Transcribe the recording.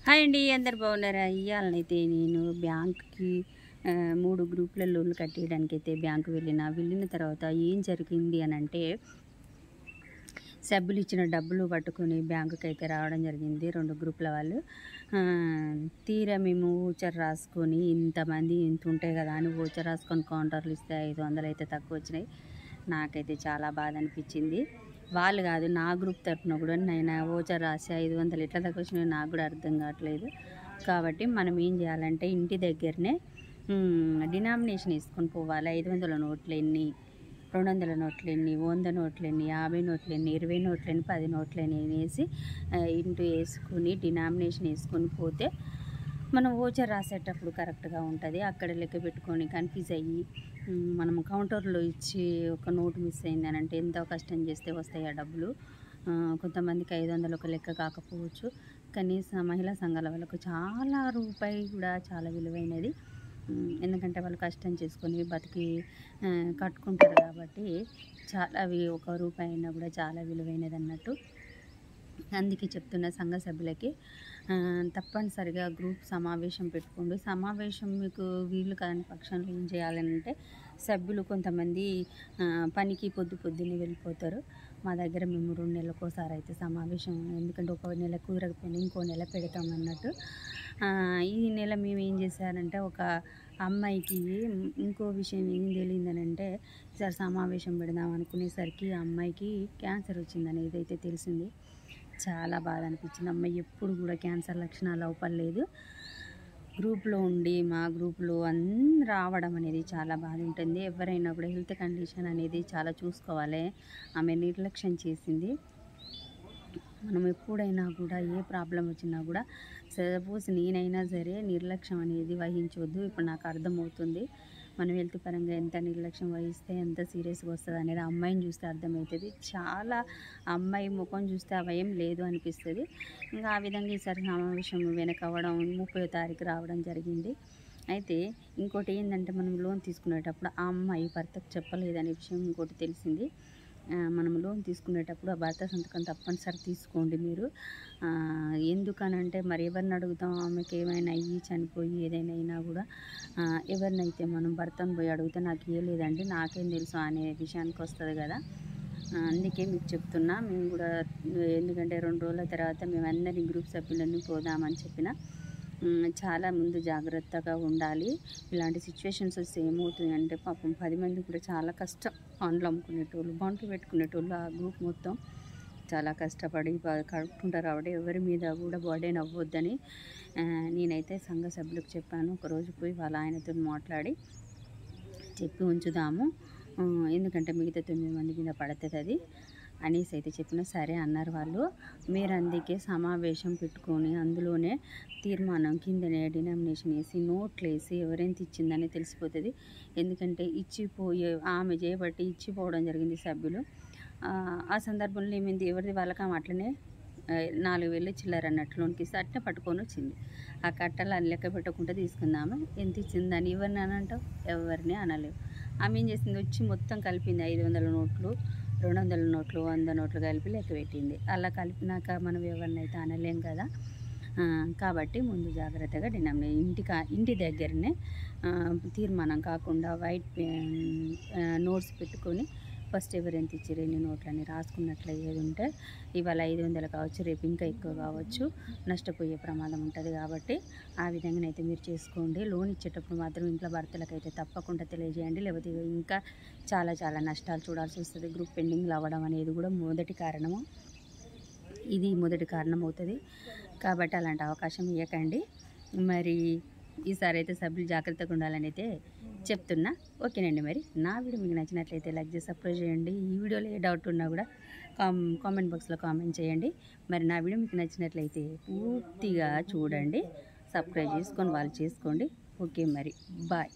Hi అండి, అందరు బాగున్నారా? ఇవాళనైతే నేను బ్యాంక్కి 3 గ్రూపుల లోన్లు కట్టేయడానికైతే బ్యాంకు వెళ్ళిన తర్వాత ఏం జరిగింది అని అంటే, సభ్యులు ఇచ్చిన డబ్బులు పట్టుకొని బ్యాంకుకి అయితే రావడం జరిగింది 2 గ్రూపుల వాళ్ళు. తీరా మేము ఓచర్ రాసుకొని ఇంతమంది ఇంత ఉంటాయి కదా అని ఓచర్ రాసుకొని కౌంటర్లు ఇస్తే 500 అయితే తక్కువ వచ్చినాయి. నాకైతే చాలా బాధ అనిపించింది. వాళ్ళు కాదు, నా గ్రూప్ తరఫున కూడా నేను ఓచర్ రాసి 500 ఎట్లా తక్కువ వచ్చినాయో నాకు కూడా అర్థం కావట్లేదు. కాబట్టి మనం ఏం చేయాలంటే ఇంటి దగ్గరనే డినామినేషన్ వేసుకొని పోవాలి. 500 నోట్లు ఎన్ని, 200 నోట్లు ఎన్ని, 100 నోట్లు ఎన్ని, 50 నోట్లు ఎన్ని, 20 నోట్లు ఎన్ని, 10 నోట్లు ఎన్ని వేసి ఇంటూ వేసుకుని డినామినేషన్ వేసుకొని పోతే మనం ఓచర్ రాసేటప్పుడు కరెక్ట్గా ఉంటుంది. అక్కడ లెక్క పెట్టుకొని కన్ఫ్యూజ్ అయ్యి మనం కౌంటర్లో ఇచ్చి ఒక నోటు మిస్ అయిందని అంటే ఎంతో కష్టం చేస్తే వస్తాయి ఆ డబ్బులు. కొంతమందికి 500 ఒక లెక్క కాకపోవచ్చు, కనీసం మహిళా సంఘాల వాళ్ళకు చాలా రూపాయి కూడా చాలా విలువైనది. ఎందుకంటే వాళ్ళు కష్టం చేసుకొని బతికి కట్టుకుంటారు కాబట్టి చాలా అవి ఒక రూపాయి అయినా కూడా చాలా విలువైనది అన్నట్టు. అందుకే చెప్తున్న సంఘ సభ్యులకి తప్పనిసరిగా గ్రూప్ సమావేశం పెట్టుకోండి. సమావేశం మీకు వీలు కాని పక్షంలో ఏం చేయాలంటే, సభ్యులు కొంతమంది పనికి పొద్దున్నే వెళ్ళిపోతారు. మా దగ్గర మేము 2 నెలలకోసారి అయితే సమావేశం, ఎందుకంటే ఒక నెల కుదరకపోయినా ఇంకో నెల పెడతాం అన్నట్టు. ఈ నెల మేము ఏం చేశారంటే, ఒక అమ్మాయికి ఇంకో విషయం ఏం తెలియదనంటే, ఈసారి సమావేశం పెడదాం అనుకునేసరికి ఆ అమ్మాయికి క్యాన్సర్ వచ్చిందనేది అయితే తెలిసింది. చాలా బాధ అనిపించింది. అమ్మాయి ఎప్పుడు కూడా క్యాన్సర్ లక్షణాలు అవపడలేదు. గ్రూప్లో ఉండి మా గ్రూప్లో రావడం అనేది చాలా బాధ ఉంటుంది. ఎవరైనా కూడా హెల్త్ కండిషన్ అనేది చాలా చూసుకోవాలి. ఆమె నిర్లక్ష్యం చేసింది. మనం ఎప్పుడైనా కూడా ఏ ప్రాబ్లం వచ్చినా కూడా, సపోజ్ నేనైనా సరే నిర్లక్ష్యం అనేది వహించవద్దు. ఇప్పుడు నాకు అర్థమవుతుంది, మనం హెల్త్ పరంగా ఎంత నిర్లక్ష్యం వహిస్తే ఎంత సీరియస్గా వస్తుంది అనేది అమ్మాయిని చూస్తే అర్థమవుతుంది. చాలా అమ్మాయి ముఖం చూస్తే ఆ భయం లేదు అనిపిస్తుంది. ఇంకా ఆ విధంగా ఈసారి సమావేశం వెనక అవ్వడం 30వ తారీఖు రావడం జరిగింది. అయితే ఇంకోటి ఏంటంటే, మనం లోన్ తీసుకునేటప్పుడు ఆ అమ్మాయి భర్తకు చెప్పలేదనే విషయం ఇంకోటి తెలిసింది. మనం లోన్ తీసుకునేటప్పుడు ఆ భర్త సంతకం తప్పనిసరి తీసుకోండి మీరు. ఎందుకనంటే మరి ఎవరిని అడుగుతాం? ఆమెకి ఏమైనా అయ్యి చనిపోయి ఏదైనా అయినా కూడా ఎవరినైతే మనం భర్తను పోయి అడిగితే నాకు ఇవ్వలేదండి, నాకేం తెలుసు అనే విషయానికి వస్తుంది కదా. అందుకే మీకు చెప్తున్నా. మేము కూడా ఎందుకంటే 2 రోజుల తర్వాత మేము అందరి గ్రూప్ సభ్యులన్నీ పోదామని చెప్పిన. చాలా ముందు జాగ్రత్తగా ఉండాలి. ఇలాంటి సిచ్యువేషన్స్ వస్తే ఏమవుతుంది అంటే, పాపం 10 మంది కూడా చాలా కష్టం. పండ్లు అమ్ముకునేటోళ్ళు, బండ్లు పెట్టుకునేటోళ్ళు, ఆ గ్రూప్ మొత్తం చాలా కష్టపడి కడుపుకుంటారు కాబట్టి ఎవరి మీద కూడా బర్డెన్ అవ్వద్దని నేనైతే సంఘ సభ్యులకు చెప్పాను. ఒకరోజు పోయి వాళ్ళ ఆయనతో మాట్లాడి చెప్పి ఉంచుదాము, ఎందుకంటే మిగతా 9 మంది మీద పడుతుంది అది అనేసి అయితే చెప్పిన. సరే అన్నారు వాళ్ళు. మీరు అందుకే సమావేశం పెట్టుకొని అందులోనే తీర్మానం కిందనే డినామినేషన్ వేసి నోట్లు వేసి ఎవరెంత ఇచ్చిందని తెలిసిపోతుంది. ఎందుకంటే ఇచ్చిపోయే ఆమె చేయబట్టి ఇచ్చిపోవడం జరిగింది సభ్యులు. ఆ సందర్భంలో ఏమైంది, ఎవరిది వాళ్ళకి ఆమె అట్లనే 4,000 చిల్లర అన్నట్లు లోన్కి ఇస్తే అట్నే పట్టుకొని వచ్చింది. ఆ కట్టలు అని లెక్క పెట్టకుండా తీసుకుందామా ఎంత ఇచ్చిందని ఎవరిని అని అంటావు? ఎవరిని అనలేవు. ఆమె ఏం చేసింది, వచ్చి మొత్తం కలిపింది. 500 నోట్లు, 200 నోట్లు, 100 నోట్లు కలిపి లెక్క పెట్టింది. అలా కలిపినాక మనం ఎవరినైతే అనలేం కదా. కాబట్టి ముందు జాగ్రత్తగా ఇంటి దగ్గరనే తీర్మానం కాకుండా వైట్ నోట్స్ పెట్టుకొని ఫస్ట్ ఎవరెంత ఇచ్చారు, ఎన్ని నోట్లని రాసుకున్నట్లు ఏది ఉంటే, ఇవాళ 500 కావచ్చు, రేపు ఇంకా ఎక్కువ కావచ్చు, నష్టపోయే ప్రమాదం ఉంటుంది. కాబట్టి ఆ విధంగానైతే మీరు చేసుకోండి. లోన్ ఇచ్చేటప్పుడు మాత్రం ఇంట్లో భర్తలకైతే తప్పకుండా తెలియజేయండి, లేకపోతే ఇంకా చాలా నష్టాలు చూడాల్సి వస్తుంది. గ్రూప్ పెండింగ్లు అవ్వడం అనేది కూడా మొదటి కారణము, ఇది మొదటి కారణం అవుతుంది. కాబట్టి అలాంటి అవకాశం ఇవ్వకండి. మరి ఈసారి అయితే సభ్యులు జాగ్రత్తగా ఉండాలని అయితే చెప్తున్నా. ఓకేనండి. మరి నా వీడియో మీకు నచ్చినట్లయితే లైక్ చేసి సబ్స్క్రైబ్ చేయండి. ఈ వీడియోలో ఏ డౌట్ ఉన్నా కూడా కామెంట్ బాక్స్లో కామెంట్ చేయండి. మరి నా వీడియో మీకు నచ్చినట్లయితే పూర్తిగా చూడండి, సబ్స్క్రైబ్ చేసుకొని వాళ్ళు చేసుకోండి. ఓకే, మరి బాయ్.